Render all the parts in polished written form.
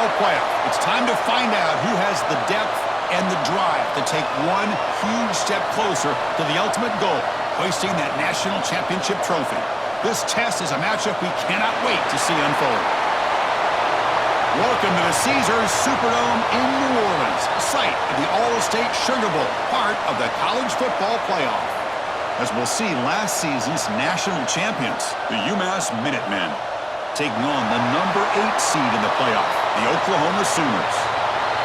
football playoff. It's time to find out who has the depth and the drive to take one huge step closer to the ultimate goal, hoisting that national championship trophy. This test is a matchup we cannot wait to see unfold. Welcome to the Caesars Superdome in New Orleans, site of the All-State Sugar Bowl, part of the college football playoff. As we'll see last season's national champions, the UMass Minutemen, taking on the number 8 seed in the playoff, the Oklahoma Sooners.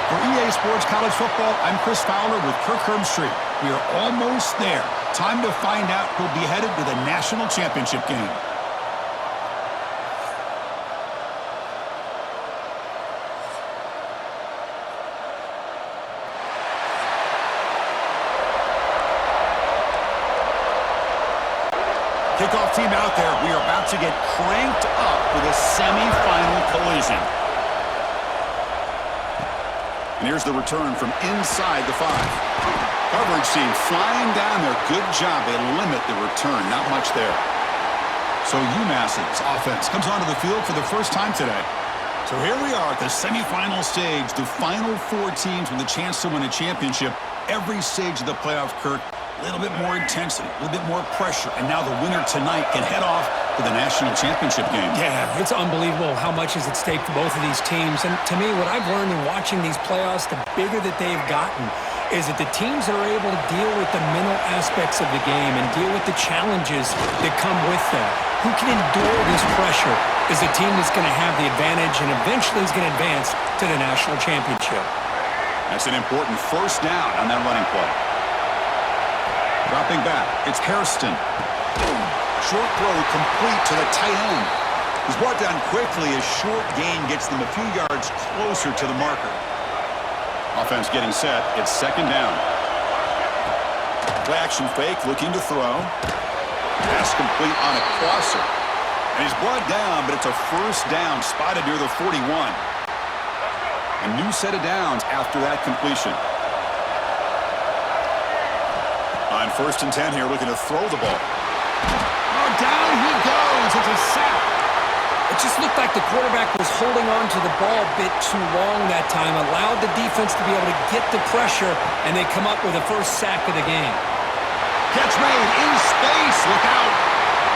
For EA Sports College Football, I'm Chris Fowler with Kirk Herbstreit. We are almost there. Time to find out who'll be headed to the national championship game. Kickoff team out there. We are about to get cranked up for the semifinal collision. And here's the return from inside the 5. Coverage team flying down there. Good job. They limit the return. Not much there. So UMass's offense comes onto the field for the first time today. So here we are at the semifinal stage. The final 4 teams with a chance to win a championship. Every stage of the playoff, Kirk, a little bit more intensity, a little bit more pressure, and now the winner tonight can head off to the national championship game. Yeah, it's unbelievable how much is at stake for both of these teams. And to me, what I've learned in watching these playoffs, the bigger that they've gotten, is that the teams that are able to deal with the mental aspects of the game and deal with the challenges that come with that, who can endure this pressure, is the team that's going to have the advantage and eventually is going to advance to the national championship. That's an important first down on that running play. Dropping back, it's Hairston. Short throw complete to the tight end. He's brought down quickly as short gain gets them a few yards closer to the marker. Offense getting set. It's second down. Play action fake, looking to throw. Pass complete on a crosser. And he's brought down, but it's a first down spotted near the 41. A new set of downs after that completion. On 1st and 10 here, looking to throw the ball. Oh, down he goes. It's a sack. It just looked like the quarterback was holding on to the ball a bit too long that time, allowed the defense to be able to get the pressure, and they come up with the first sack of the game. Catch made in space. Look out.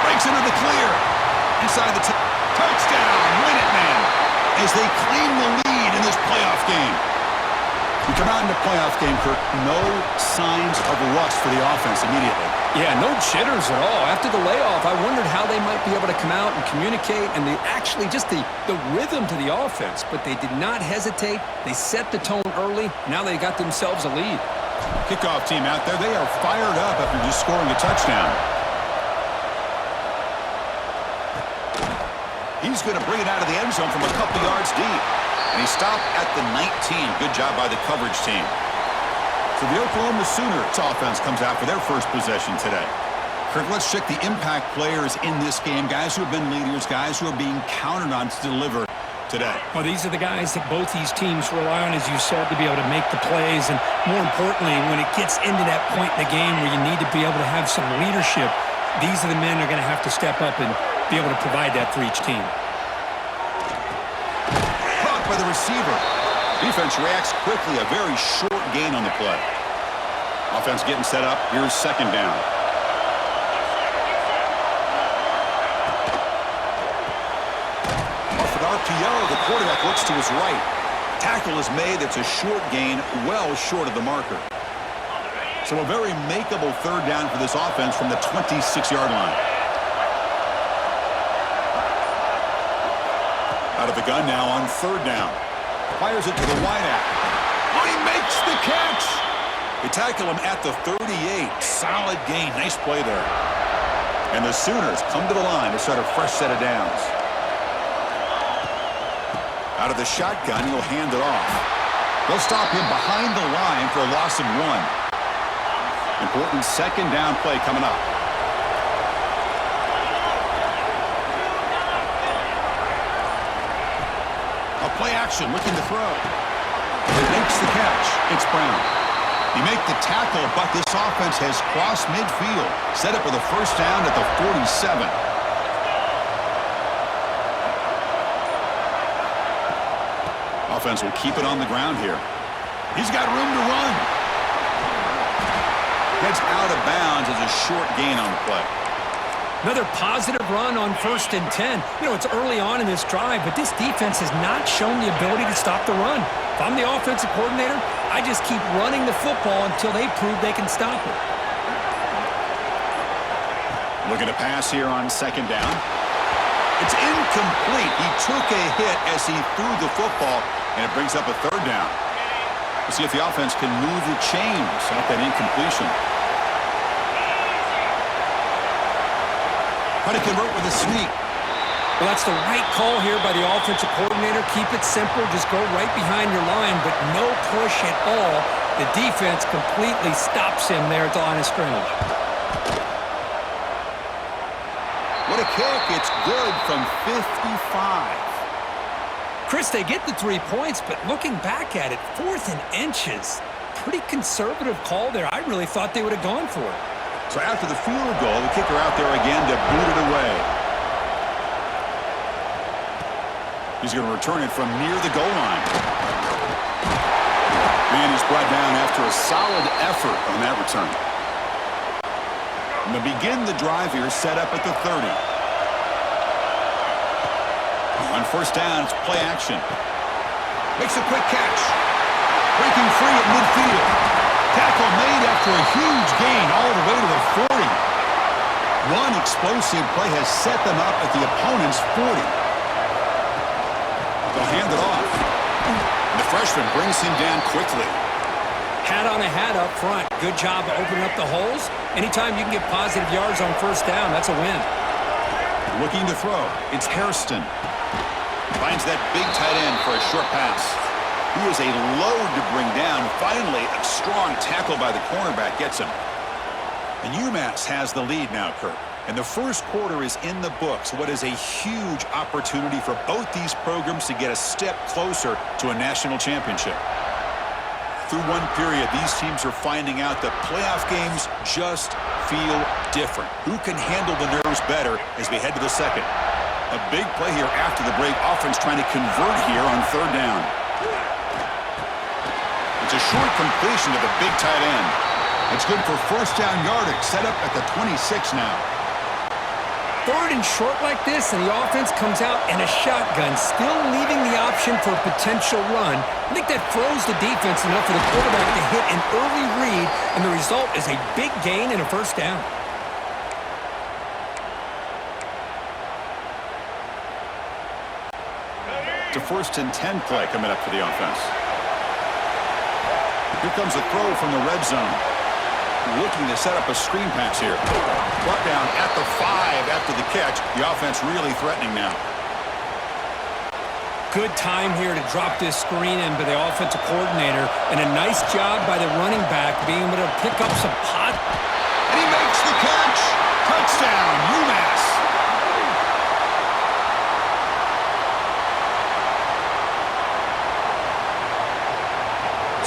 Breaks into the clear. Inside the touchdown. Minutemen as they claim the lead in this playoff game. We come out in the playoff game, Kirk, no signs of rust for the offense immediately. Yeah, no jitters at all. After the layoff, I wondered how they might be able to come out and communicate, and just the rhythm to the offense. But they did not hesitate. They set the tone early. Now they got themselves a lead. Kickoff team out there. They are fired up after just scoring a touchdown. He's going to bring it out of the end zone from a couple yards deep. And he stopped at the 19. Good job by the coverage team. So the Oklahoma Sooners offense comes out for their first possession today. Kirk, let's check the impact players in this game. Guys who have been leaders, guys who are being counted on to deliver today. Well, these are the guys that both these teams rely on, as you said, to be able to make the plays. And more importantly, when it gets into that point in the game where you need to be able to have some leadership, these are the men that are going to have to step up and be able to provide that for each team. By the receiver. Defense reacts quickly. A very short gain on the play. Offense getting set up. Here's second down. Off an RPO, the quarterback looks to his right. Tackle is made. It's a short gain, well short of the marker. So a very makeable third down for this offense from the 26-yard line. Out of the gun now on third down. Fires it to the wideout. Oh, he makes the catch. They tackle him at the 38. Solid gain. Nice play there. And the Sooners come to the line to start a fresh set of downs. Out of the shotgun, he'll hand it off. They'll stop him behind the line for a loss of 1. Important second down play coming up. Play action, looking to throw. It makes the catch. It's Brown. You make the tackle, but this offense has crossed midfield. Set up for the first down at the 47. offense will keep it on the ground here. He's got room to run. Heads out of bounds as a short gain on the play. Another positive run on 1st and 10. You know, it's early on in this drive, but this defense has not shown the ability to stop the run. If I'm the offensive coordinator, I just keep running the football until they prove they can stop it. Looking to pass here on 2nd down. It's incomplete. He took a hit as he threw the football, and it brings up a 3rd down. We'll see if the offense can move the chains off that incompletion. Try to convert with a sneak. Well, that's the right call here by the offensive coordinator. Keep it simple. Just go right behind your line, but no push at all. The defense completely stops him there at the line of scrimmage. What a kick. It's good from 55. Chris, they get the 3 points, but looking back at it, 4th and inches. Pretty conservative call there. I really thought they would have gone for it. So after the field goal, the kicker out there again to boot it away. He's going to return it from near the goal line. And he's brought down after a solid effort on that return. And to begin the drive here, set up at the 30. On 1st down, it's play action. Makes a quick catch. Breaking free at midfield. Tackle made after a huge gain all the way to the 40. One explosive play has set them up at the opponent's 40. They'll hand it off. And the freshman brings him down quickly. Hat on a hat up front. Good job of opening up the holes. Anytime you can get positive yards on 1st down, that's a win. Looking to throw. It's Hairston. Finds that big tight end for a short pass. He is a load to bring down. Finally, a strong tackle by the cornerback gets him. And UMass has the lead now, Kirk. And the 1st quarter is in the books. What is a huge opportunity for both these programs to get a step closer to a national championship. Through one period, these teams are finding out that playoff games just feel different. Who can handle the nerves better as we head to the 2nd? A big play here after the break. Offense trying to convert here on 3rd down. It's a short completion to the big tight end. It's good for 1st down yardage. Set up at the 26 now. 3rd and short like this, and the offense comes out in a shotgun, still leaving the option for a potential run. I think that froze the defense enough for the quarterback to hit an early read, and the result is a big gain and a 1st down. It's a 1st and 10 play coming up for the offense. Here comes a throw from the red zone. Looking to set up a screen pass here. Brought down at the 5 after the catch. The offense really threatening now. Good time here to drop this screen in by the offensive coordinator. And a nice job by the running back being able to pick up some pot. And he makes the catch. Touchdown, UMass.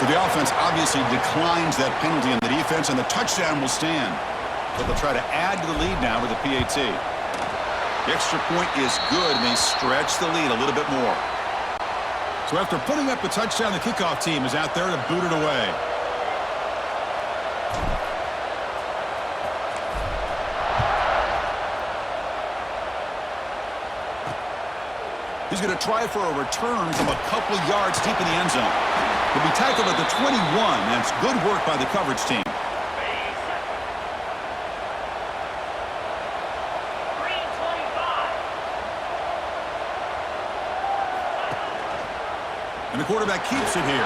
So the offense obviously declines that penalty in the defense, and the touchdown will stand. But they'll try to add to the lead now with the PAT. The extra point is good, and they stretch the lead a little bit more. So after putting up the touchdown, the kickoff team is out there to boot it away. He's going to try for a return from a couple yards deep in the end zone. He'll be tackled at the 21, and it's good work by the coverage team. And the quarterback keeps it here.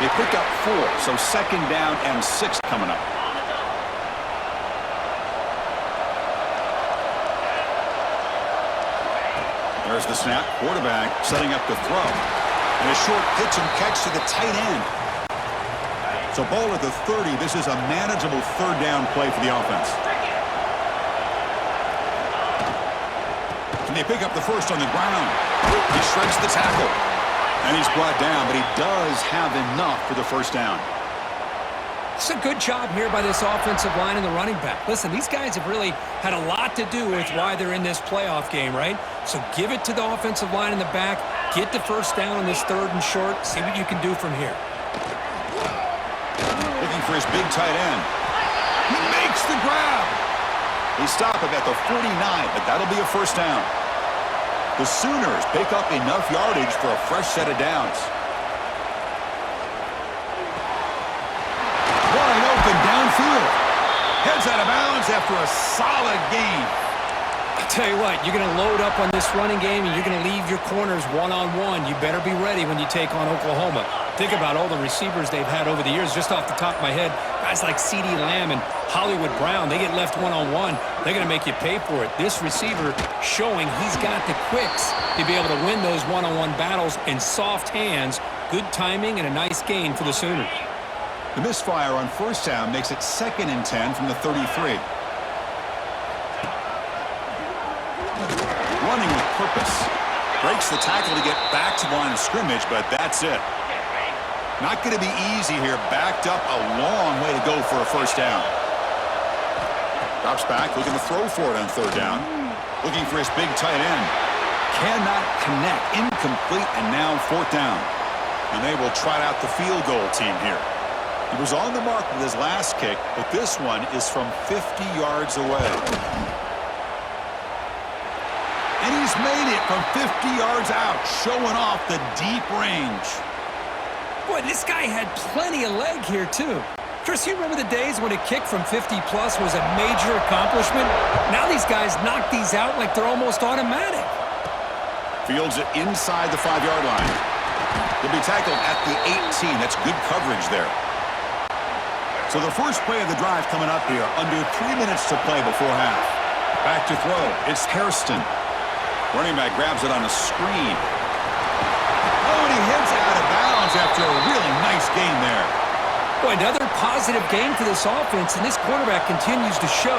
They pick up 4, so 2nd down and 6 coming up. There's the snap. Quarterback setting up the throw. And a short pitch and catch to the tight end. So ball at the 30. This is a manageable 3rd down play for the offense. Can they pick up the first on the ground? He shreds the tackle. And he's brought down, but he does have enough for the 1st down. It's a good job here by this offensive line and the running back. Listen, these guys have really had a lot to do with why they're in this playoff game, right? So give it to the offensive line in the back. Get the first down on this 3rd and short. See what you can do from here. Looking for his big tight end. He makes the grab. They stop him at the 49, but that'll be a first down. The Sooners pick up enough yardage for a fresh set of downs. Wide open downfield. Heads out of bounds after a solid gain. I'll tell you what, you're going to load up on this running game and you're going to leave your corners one-on-one. You better be ready when you take on Oklahoma. Think about all the receivers they've had over the years. Just off the top of my head, guys like C.D. Lamb and Hollywood Brown, they get left one-on-one. They're going to make you pay for it. This receiver showing he's got the quicks to be able to win those one-on-one battles in soft hands. Good timing and a nice gain for the Sooners. The misfire on first down makes it 2nd and 10 from the 33. Running with purpose. Breaks the tackle to get back to the line of scrimmage, but that's it. Not going to be easy here. Backed up a long way to go for a first down. Drops back, looking to throw for it on 3rd down. Looking for his big tight end. Cannot connect. Incomplete, and now 4th down. And they will trot out the field goal team here. He was on the mark with his last kick, but this one is from 50 yards away. And he's made it from 50 yards out, showing off the deep range. Boy, this guy had plenty of leg here, too. Chris, you remember the days when a kick from 50-plus was a major accomplishment? Now these guys knock these out like they're almost automatic. Fields it inside the 5-yard line. He'll be tackled at the 18. That's good coverage there. So the first play of the drive coming up here, under 3 minutes to play before half. Back to throw. It's Hairston. Running back grabs it on a screen. Oh, and he heads out of bounds after a really nice gain there. Boy, another positive game for this offense, and this quarterback continues to show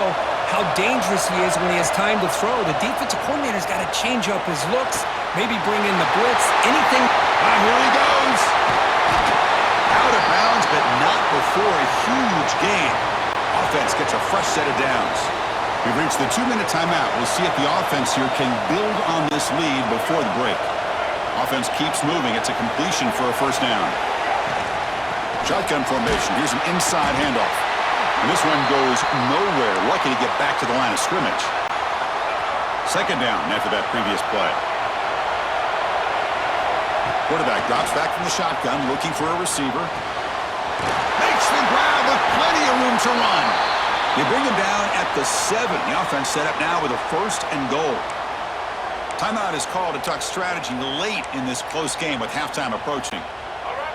how dangerous he is when he has time to throw. The defensive coordinator's got to change up his looks, maybe bring in the blitz, anything. Here he goes. Out of bounds, but not before a huge gain. Offense gets a fresh set of downs. We've reached the 2-minute timeout. We'll see if the offense here can build on this lead before the break. Offense keeps moving. It's a completion for a first down. Shotgun formation. Here's an inside handoff. And this one goes nowhere. Lucky to get back to the line of scrimmage. 2nd down after that previous play. Quarterback drops back from the shotgun, looking for a receiver. Makes the grab with plenty of room to run. They bring him down at the 7. The offense set up now with a 1st and goal. Timeout is called to talk strategy late in this close game with halftime approaching.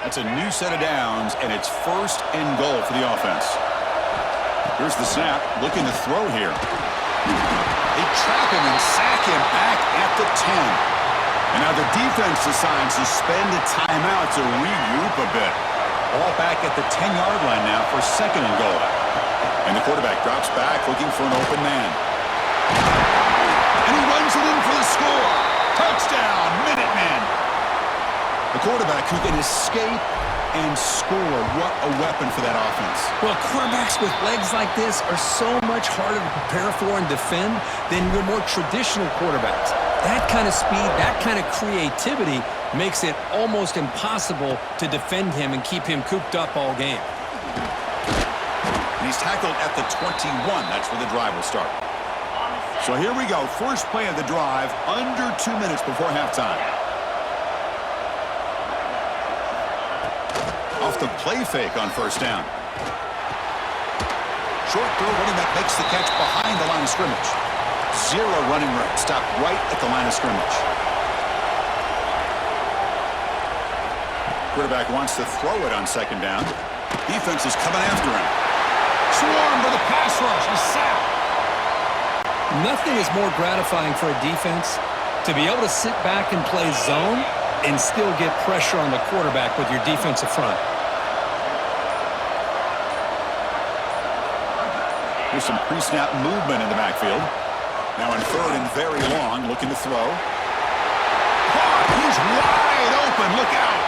That's a new set of downs, and it's 1st and goal for the offense. Here's the snap, looking to throw here. They trap him and sack him back at the 10. And now the defense decides to spend a timeout to regroup a bit. Ball back at the 10-yard line now for 2nd and goal. And the quarterback drops back, looking for an open man. And he runs it in for the score. Touchdown, Minutemen. The quarterback who can escape and score. What a weapon for that offense. Well, quarterbacks with legs like this are so much harder to prepare for and defend than your more traditional quarterbacks. That kind of speed, that kind of creativity makes it almost impossible to defend him and keep him cooped up all game. And he's tackled at the 21. That's where the drive will start. So here we go. First play of the drive, under 2 minutes before halftime. Off the play fake on first down. Short throw, running back makes the catch behind the line of scrimmage. 0 running room. Stopped right at the line of scrimmage. Quarterback wants to throw it on 2nd down. Defense is coming after him. Swarmed by the pass rush. He's sacked. Nothing is more gratifying for a defense to be able to sit back and play zone and still get pressure on the quarterback with your defensive front. Here's some pre-snap movement in the backfield. Now on 3rd and very long, looking to throw. He's wide open. Look out.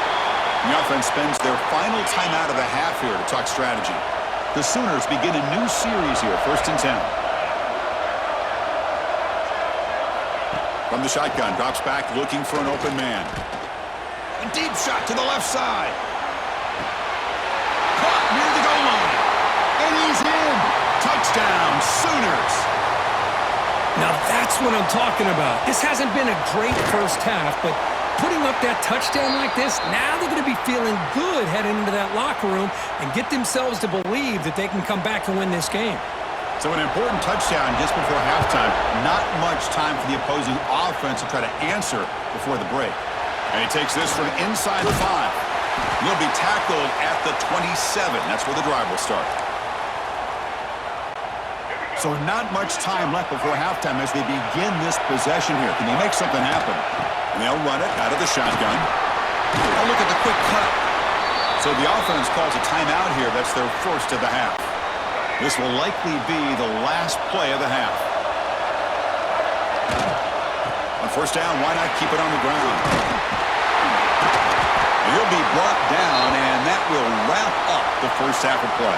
The offense spends their final timeout of the half here to talk strategy. The Sooners begin a new series here, 1st and 10. From the shotgun, drops back looking for an open man. A deep shot to the left side. Caught near the goal line. And he's in. Touchdown, Sooners. Now that's what I'm talking about. This hasn't been a great first half, but putting up that touchdown like this, now they're going to be feeling good heading into that locker room and get themselves to believe that they can come back and win this game. So an important touchdown just before halftime. Not much time for the opposing offense to try to answer before the break. And he takes this from inside the 5. He'll be tackled at the 27. That's where the drive will start. So not much time left before halftime as they begin this possession here. Can they make something happen? And they'll run it out of the shotgun. Oh, look at the quick cut. So the offense calls a timeout here. That's their first of the half. This will likely be the last play of the half. On first down, why not keep it on the ground? And he'll be brought down, and that will wrap up the first half of play.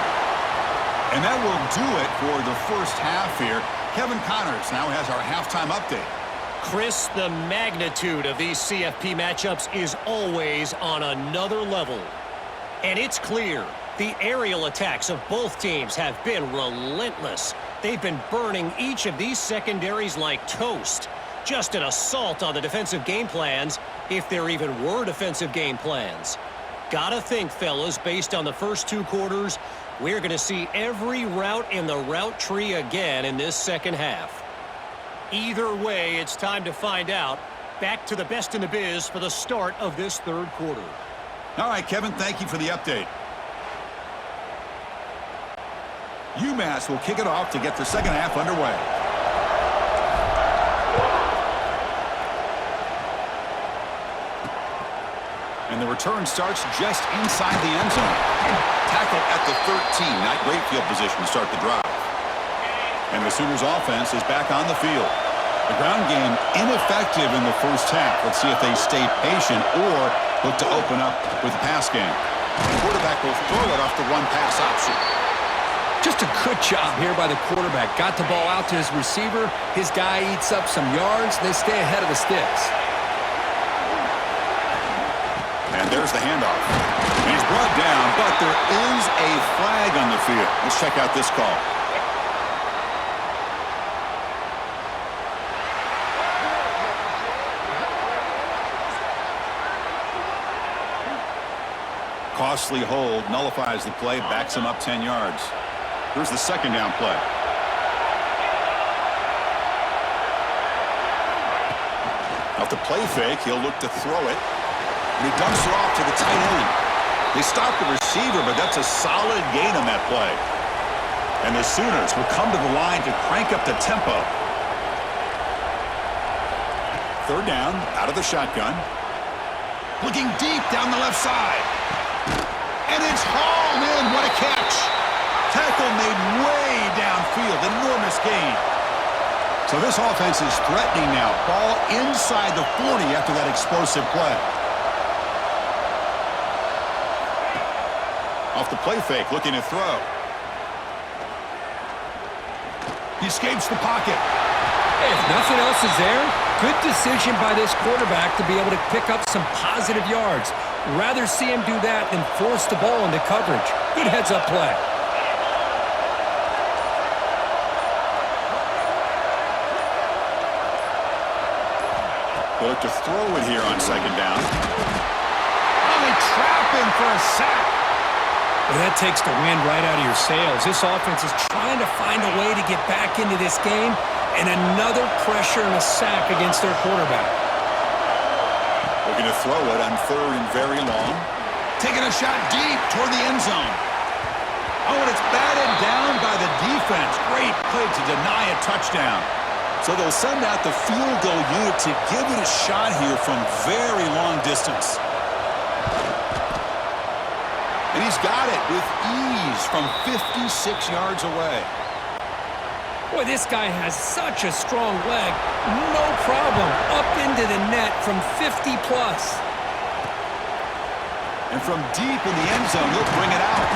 And that will do it for the first half here. Kevin Connors now has our halftime update. Chris, the magnitude of these CFP matchups is always on another level. And it's clear. The aerial attacks of both teams have been relentless. They've been burning each of these secondaries like toast. Just an assault on the defensive game plans, if there even were defensive game plans. Gotta think, fellas, based on the first 2 quarters, we're going to see every route in the route tree again in this second half. Either way, it's time to find out. Back to the best in the biz for the start of this third quarter. All right, Kevin, thank you for the update. UMass will kick it off to get the second half underway. And the return starts just inside the end zone. Tackle at the 13. Not great field position to start the drive. And the Sooners offense is back on the field. The ground game ineffective in the first half. Let's see if they stay patient or look to open up with the pass game. The quarterback will throw it off the run-pass option. Just a good job here by the quarterback. Got the ball out to his receiver. His guy eats up some yards. They stay ahead of the sticks. And there's the handoff. He's brought down, but there is a flag on the field. Let's check out this call. Costly hold, nullifies the play, backs him up 10 yards. Here's the second down play. Off the play fake, he'll look to throw it. And he dumps it off to the tight end. They stop the receiver, but that's a solid gain on that play. And the Sooners will come to the line to crank up the tempo. Third down, out of the shotgun. Looking deep down the left side. And it's hauled in. What a catch. Tackle made way downfield. Enormous gain. So this offense is threatening now. Ball inside the 40 after that explosive play. Off the play fake, looking to throw. He escapes the pocket. If nothing else is there, good decision by this quarterback to be able to pick up some positive yards. Rather see him do that than force the ball into coverage. Good heads-up play. They look to throw it here on second down. Oh, they trap him for a sack. Well, that takes the wind right out of your sails. This offense is trying to find a way to get back into this game, and another pressure and a sack against their quarterback. Looking to throw it on third and very long. Taking a shot deep toward the end zone. Oh, and it's batted down by the defense. Great play to deny a touchdown. So they'll send out the field goal unit to give it a shot here from very long distance. And he's got it with ease from 56 yards away. Boy, this guy has such a strong leg. No problem. Up into the net from 50-plus. And from deep in the end zone, he'll bring it out.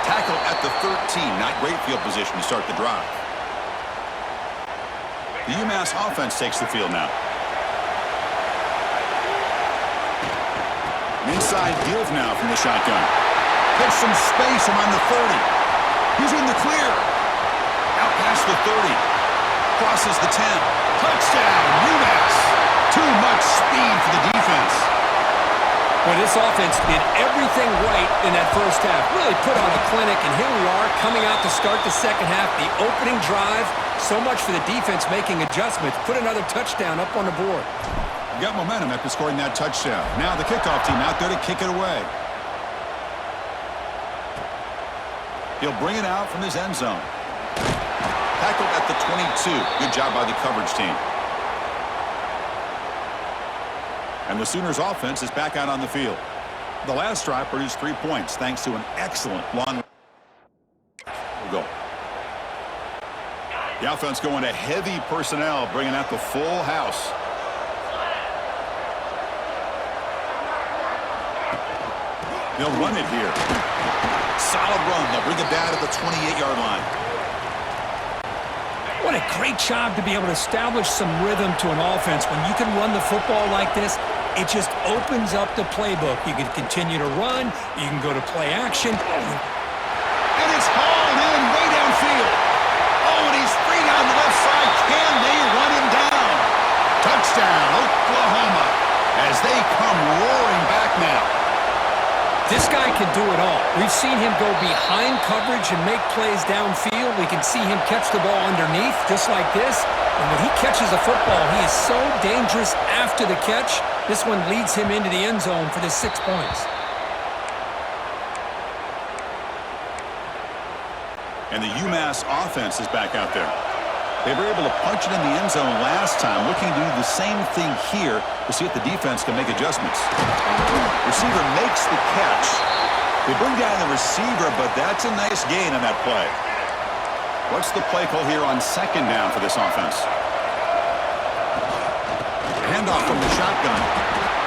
Tackle at the 13. Not great field position to start the drive. The UMass offense takes the field now. Inside give now from the shotgun. Gets some space around the 30. He's in the clear. Out past the 30. Crosses the 10. Touchdown, UMass. Too much speed for the defense. Well, this offense did everything right in that first half. Really put on a clinic, and here we are coming out to start the second half. The opening drive, so much for the defense making adjustments. Put another touchdown up on the board. Got momentum after scoring that touchdown. Now the kickoff team out there to kick it away. He'll bring it out from his end zone. Tackled at the 22. Good job by the coverage team. And the Sooners offense is back out on the field. The last drive produced 3 points thanks to an excellent long goal. The offense going to heavy personnel, bringing out the full house. They'll run it here. Solid run. They'll bring it down at the 28-yard line. What a great job to be able to establish some rhythm to an offense. When you can run the football like this, it just opens up the playbook. You can continue to run. You can go to play action. And it's hauled in way downfield. Oh, and he's free down the left side. Can they run him down? Touchdown, Oklahoma, as they come roaring back now. This guy can do it all. We've seen him go behind coverage and make plays downfield. We can see him catch the ball underneath, just like this. And when he catches a football, he is so dangerous after the catch. This one leads him into the end zone for the 6 points. And the UMass offense is back out there. They were able to punch it in the end zone last time, looking to do the same thing here to see if the defense can make adjustments. Receiver makes the catch. They bring down the receiver, but that's a nice gain on that play. What's the play call here on second down for this offense? Handoff from the shotgun.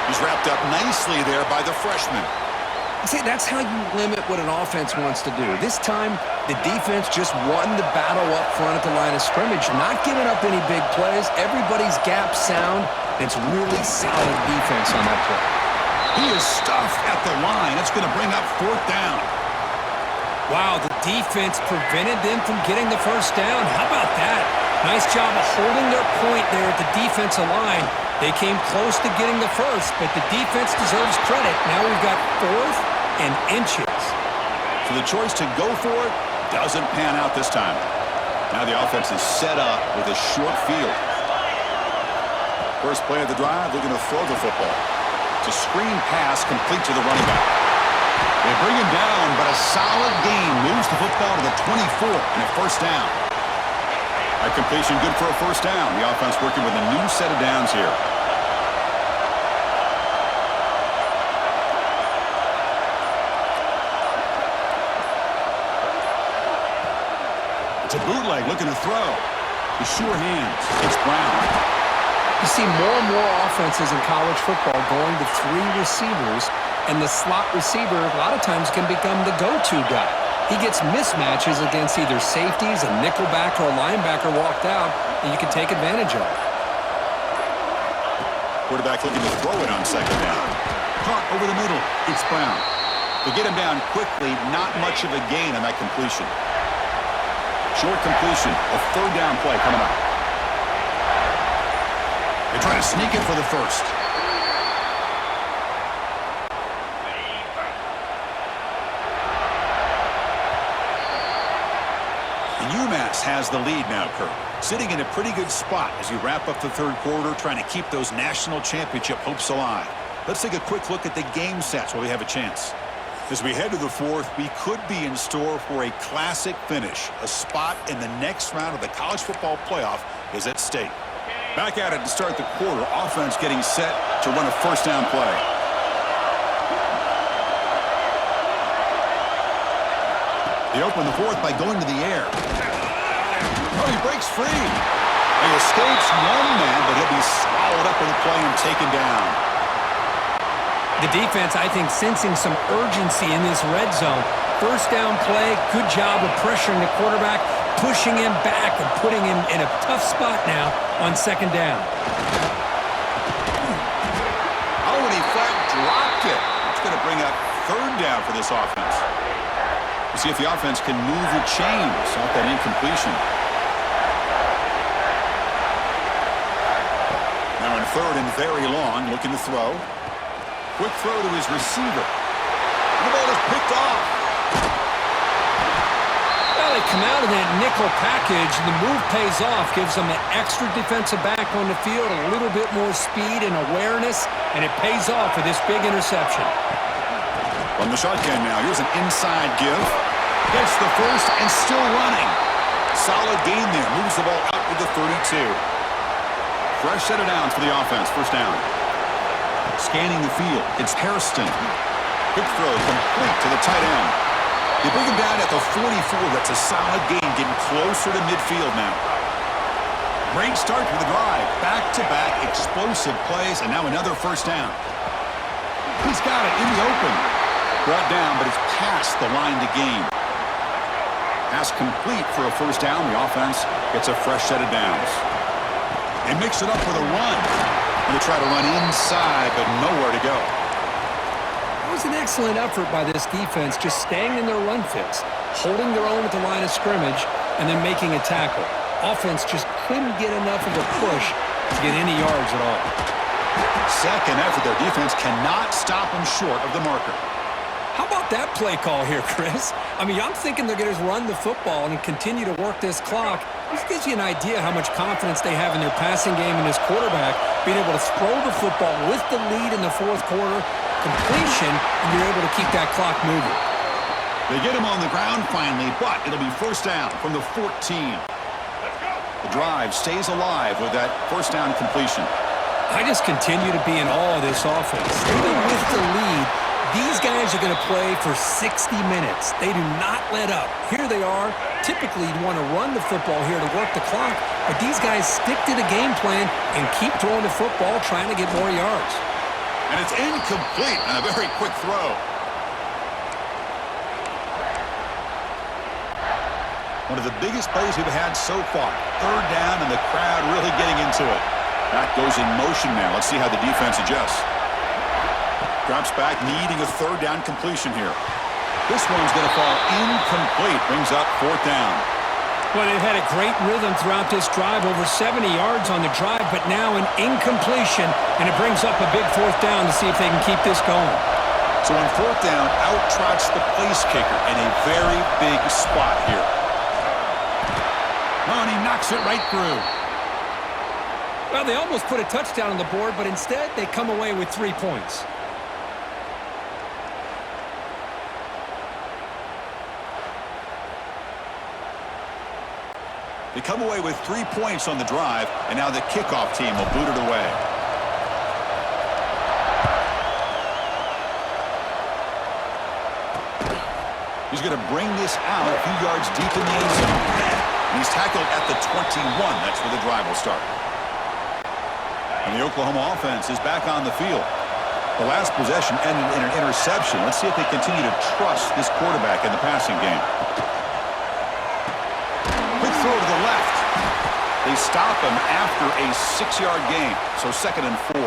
He's wrapped up nicely there by the freshman. See, that's how you limit what an offense wants to do. This time, the defense just won the battle up front at the line of scrimmage, not giving up any big plays. Everybody's gap sound. It's really solid defense on that play. He is stuffed at the line. It's going to bring up fourth down. Wow, the defense prevented them from getting the first down. How about that? Nice job of holding their point there at the defensive line. They came close to getting the first, but the defense deserves credit. Now we've got fourth and inches. So the choice to go for it doesn't pan out this time. Now the offense is set up with a short field. First play of the drive, they're going to throw the football. It's a screen pass complete to the running back. They bring him down, but a solid gain moves the football to the 24 and a first down. That completion good for a first down. The offense working with a new set of downs here. It's a bootleg looking to throw. The sure hands. It's Brown. You see more and more offenses in college football going to 3 receivers, and the slot receiver a lot of times can become the go-to guy. He gets mismatches against either safeties, a nickelback, or a linebacker walked out, and you can take advantage of it. Quarterback looking to throw it on second down. Caught over the middle. It's Brown. They get him down quickly. Not much of a gain on that completion. Short completion. A third down play coming up. They try to sneak it for the first. And UMass has the lead now, Kirk. Sitting in a pretty good spot as you wrap up the third quarter, trying to keep those national championship hopes alive. Let's take a quick look at the game stats while we have a chance. As we head to the fourth, we could be in store for a classic finish. A spot in the next round of the college football playoff is at stake. Back at it to start the quarter. Offense getting set to run a first down play. They open the fourth by going to the air. Oh, he breaks free. He escapes one man, but he'll be swallowed up in the play and taken down. The defense, I think, sensing some urgency in this red zone. First down play, good job of pressuring the quarterback, pushing him back and putting him in a tough spot now on second down. Oh, and he flat dropped it. It's to bring up third down for this offense. We'll see if the offense can move the chains off that incompletion. Now in third and very long, looking to throw. Quick throw to his receiver. And the ball is picked off. Well, they come out of that nickel package, and the move pays off, gives them an extra defensive back on the field, a little bit more speed and awareness, and it pays off with this big interception. From the shotgun now, here's an inside give. Gets the first and still running. Solid gain there, moves the ball out to the 32. Fresh set of downs for the offense, first down. Scanning the field, it's Hairston. Quick throw, complete to the tight end. They bring him down at the 44. That's a solid gain, getting closer to midfield now. Great start for the drive. Back-to-back explosive plays, and now another first down. He's got it in the open. Brought down, but it's past the line to gain. Pass complete for a first down. The offense gets a fresh set of downs. They mix it up with a run. They try to run inside, but nowhere to go. It was an excellent effort by this defense, just staying in their run fits, holding their own at the line of scrimmage, and then making a tackle. Offense just couldn't get enough of a push to get any yards at all. Second effort, their defense cannot stop them short of the marker. How about that play call here, Chris? I mean, I'm thinking they're going to run the football and continue to work this clock. This gives you an idea how much confidence they have in their passing game and this quarterback, being able to throw the football with the lead in the fourth quarter, completion, and you're able to keep that clock moving. They get him on the ground finally, but it'll be first down from the 14. The drive stays alive with that first down completion. I just continue to be in awe of this offense. Even with the lead, these guys are going to play for 60 minutes. They do not let up. Here they are. Typically, you'd want to run the football here to work the clock, but these guys stick to the game plan and keep throwing the football, trying to get more yards. And it's incomplete on a very quick throw. One of the biggest plays we've had so far. Third down and the crowd really getting into it. That goes in motion now. Let's see how the defense adjusts. Drops back, needing a third down completion here. This one's going to fall incomplete. Brings up fourth down. Well, they've had a great rhythm throughout this drive, over 70 yards on the drive, but now an incompletion, and it brings up a big fourth down to see if they can keep this going. So on fourth down, out trots the place kicker in a very big spot here. Oh, and he knocks it right through. Well, they almost put a touchdown on the board, but instead they come away with 3 points. They come away with 3 points on the drive, and now the kickoff team will boot it away. He's going to bring this out a few yards deep in the end zone. And he's tackled at the 21. That's where the drive will start. And the Oklahoma offense is back on the field. The last possession ended in an interception. Let's see if they continue to trust this quarterback in the passing game. Quick throw to the left. They stop him after a 6-yard gain. So 2nd and 4.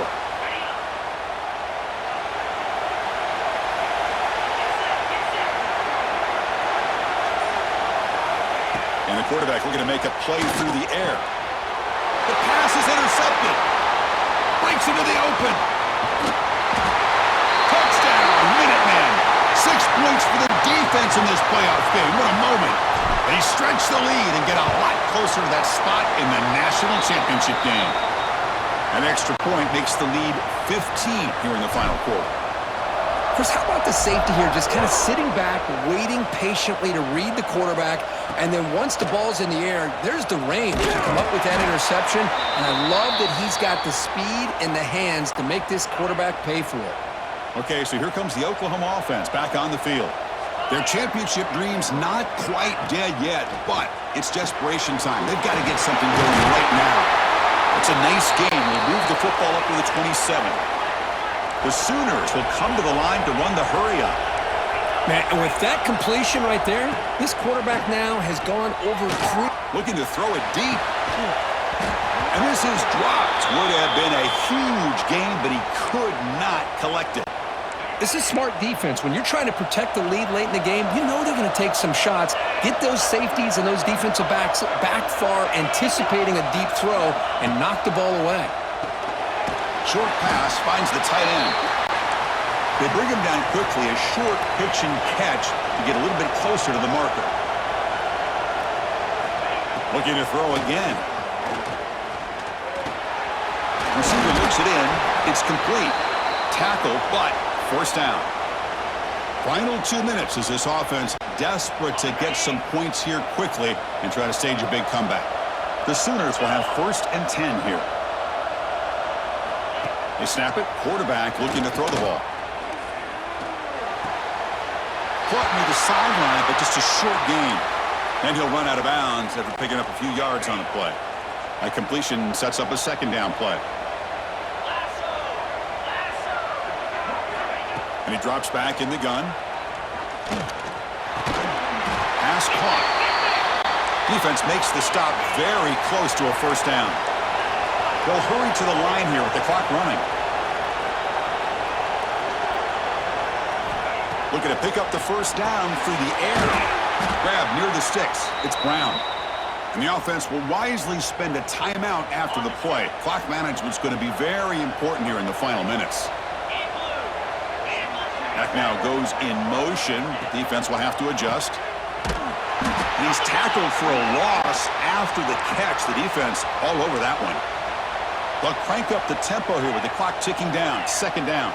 And the quarterback looking to make a play through the air. The pass is intercepted. Breaks into the open. Touchdown, Minutemen. 6 points for the defense in this playoff game. What a moment. They stretch the lead and get a lot closer to that spot in the national championship game. An extra point makes the lead 15 here in the final quarter. Chris, how about the safety here? Just kind of sitting back, waiting patiently to read the quarterback, and then once the ball's in the air, there's the range to come up with that interception, and I love that he's got the speed and the hands to make this quarterback pay for it. Okay, so here comes the Oklahoma offense back on the field. Their championship dream's not quite dead yet, but it's desperation time. They've got to get something going right now. It's a nice game. We'll move the football up to the 27. The Sooners will come to the line to run the hurry-up. Man, and with that completion right there, this quarterback now has gone over 3. Looking to throw it deep. And this is dropped. Would have been a huge gain, but he could not collect it. This is smart defense. When you're trying to protect the lead late in the game, you know they're going to take some shots, get those safeties and those defensive backs back far, anticipating a deep throw, and knock the ball away. Short pass finds the tight end. They bring him down quickly, a short pitch and catch to get a little bit closer to the marker. Looking to throw again. Receiver looks it in. It's complete. Tackle, but forced down. Final 2 minutes as this offense desperate to get some points here quickly and try to stage a big comeback. The Sooners will have 1st and 10 here. They snap it. Quarterback looking to throw the ball. Caught near the sideline, but just a short gain. Then he'll run out of bounds after picking up a few yards on the play. A completion sets up a 2nd down play. And he drops back in the gun. Pass caught. Defense makes the stop very close to a 1st down. They'll hurry to the line here with the clock running. Looking to pick up the 1st down through the air. Grab near the sticks. It's Brown. And the offense will wisely spend a timeout after the play. Clock management's going to be very important here in the final minutes. Back now goes in motion. The defense will have to adjust. And he's tackled for a loss after the catch. The defense all over that one. They'll crank up the tempo here with the clock ticking down. 2nd down.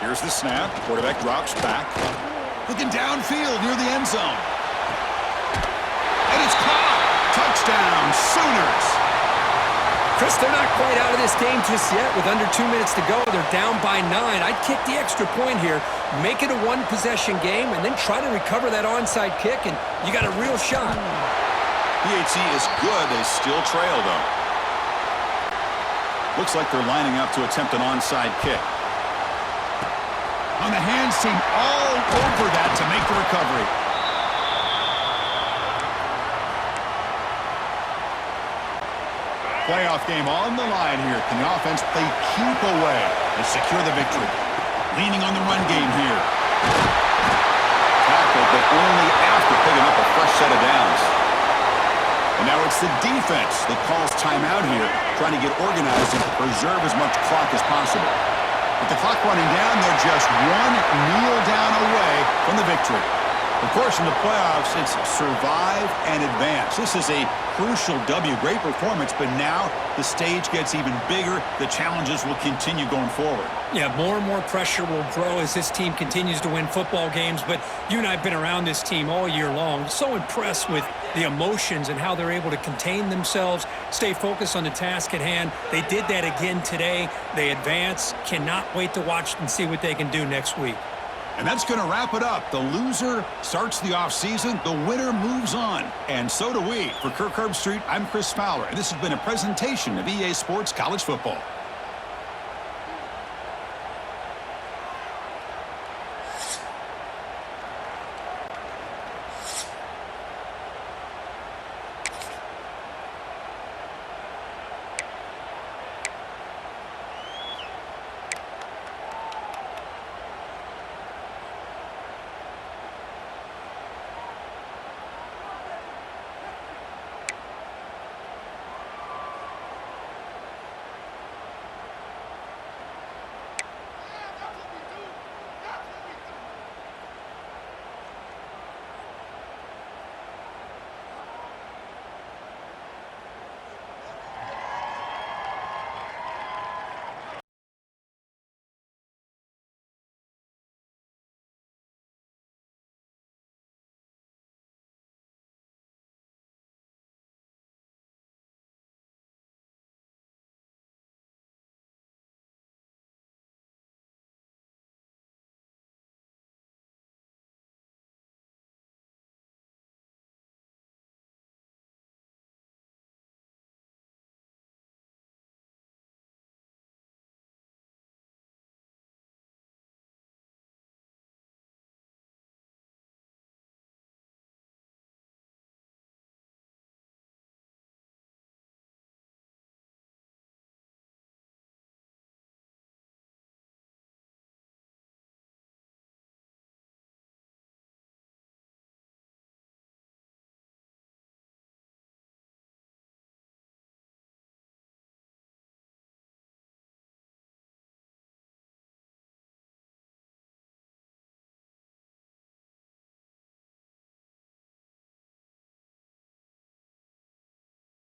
Here's the snap. Quarterback drops back. Looking downfield near the end zone. And it's caught. Touchdown, Sooners. Chris, they're not quite out of this game just yet. With under 2 minutes to go, they're down by 9. I'd kick the extra point here, make it a 1-possession game, and then try to recover that onside kick, and you got a real shot. PAT is good. They still trail, though. Looks like they're lining up to attempt an onside kick. On the hands team, all over that to make the recovery. Playoff game on the line here. Can the offense play keep away and secure the victory? Leaning on the run game here. Tackle, but only after picking up a fresh set of downs. And now it's the defense that calls timeout here, trying to get organized and preserve as much clock as possible. With the clock running down, they're just one kneel down away from the victory. Of course, in the playoffs, it's survive and advance. This is a crucial W. Great performance, but now the stage gets even bigger. The challenges will continue going forward. Yeah, more and more pressure will grow as this team continues to win football games, but you and I have been around this team all year long. So impressed with the emotions and how they're able to contain themselves, stay focused on the task at hand. They did that again today. They advance. Cannot wait to watch and see what they can do next week. And that's going to wrap it up. The loser starts the offseason. The winner moves on. And so do we. For Kirk Herbstreit, I'm Chris Fowler. And this has been a presentation of EA Sports College Football.